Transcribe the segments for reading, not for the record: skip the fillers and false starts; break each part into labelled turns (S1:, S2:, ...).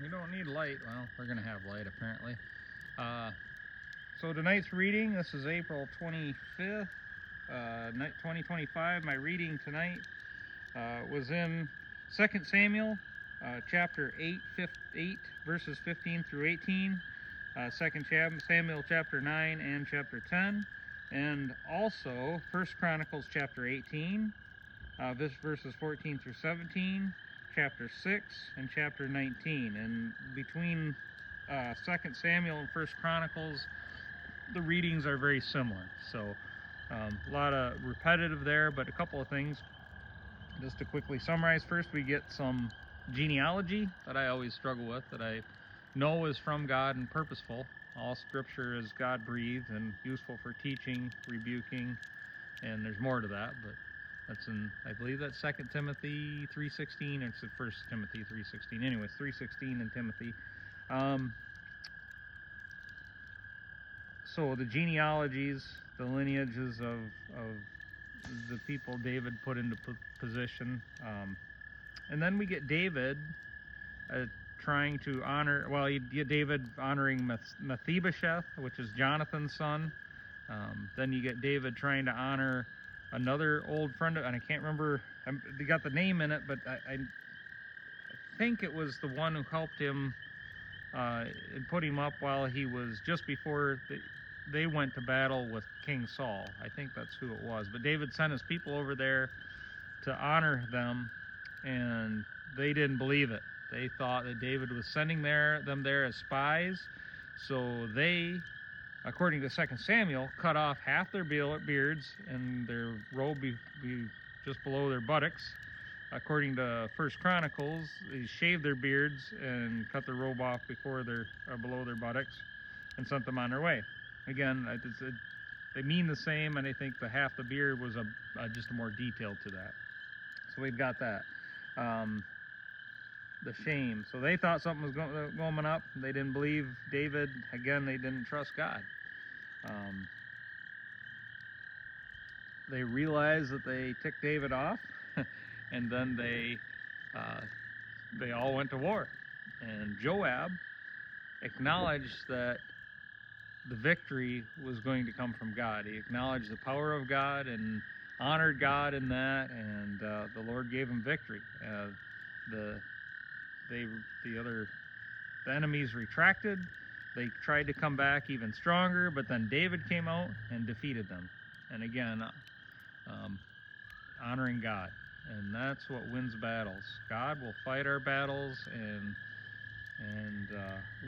S1: We don't need light. Well, we're going to have light apparently. So tonight's reading, this is April 25th, 2025. My reading tonight was in 2 Samuel chapter 8 verses 15 through 18, 2 Samuel chapter 9 and chapter 10, and also 1 Chronicles chapter 18, verses 14 through 17, chapter 6, and chapter 19. And between 2 Samuel and 1 Chronicles, the readings are very similar. So a lot of repetitive there, but a couple of things just to quickly summarize. First, we get some genealogy that I always struggle with, that I know is from God and purposeful. All scripture is God-breathed and useful for teaching, rebuking, and there's more to that, but that's in, I believe that's 2 Timothy 3:16, it's 1 Timothy 3:16. Anyways, 3:16 in Timothy. So the genealogies, the lineages of the people David put into position. And then we get David trying to honor, well, you get David honoring Mephibosheth, which is Jonathan's son. Then you get David trying to honor another old friend, and I can't remember, they got the name in it, but I think it was the one who helped him and put him up while he was just before they went to battle with King Saul. I think that's who it was. But David sent his people over there to honor them, and they didn't believe it. They thought that David was sending them there as spies. So they, according to 2 Samuel, cut off half their beards and their robe be just below their buttocks. According to 1 Chronicles, they shaved their beards and cut their robe off below their buttocks and sent them on their way. Again, they mean the same, and I think the half the beard was just more detail to that. So we've got that. The shame. So they thought something was going up. They didn't believe David. Again, they didn't trust God. They realized that they ticked David off, and then they all went to war. And Joab acknowledged that the victory was going to come from God. He acknowledged the power of God and honored God in that, and the Lord gave him victory. The enemies retracted. They tried to come back even stronger, but then David came out and defeated them. And again, honoring God. And that's what wins battles. God will fight our battles and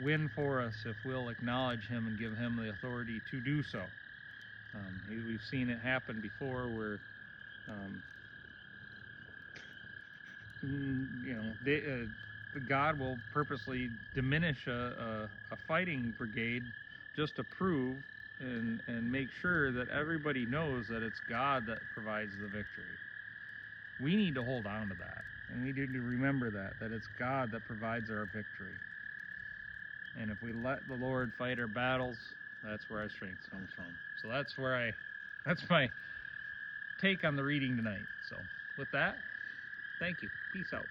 S1: win for us if we'll acknowledge him and give him the authority to do so. We've seen it happen before where God will purposely diminish a fighting brigade just to prove and make sure that everybody knows that it's God that provides the victory. We need to hold on to that, and we need to remember that it's God that provides our victory. And if we let the Lord fight our battles, that's where our strength comes from. So that's my take on the reading tonight. So with that, thank you. Peace out.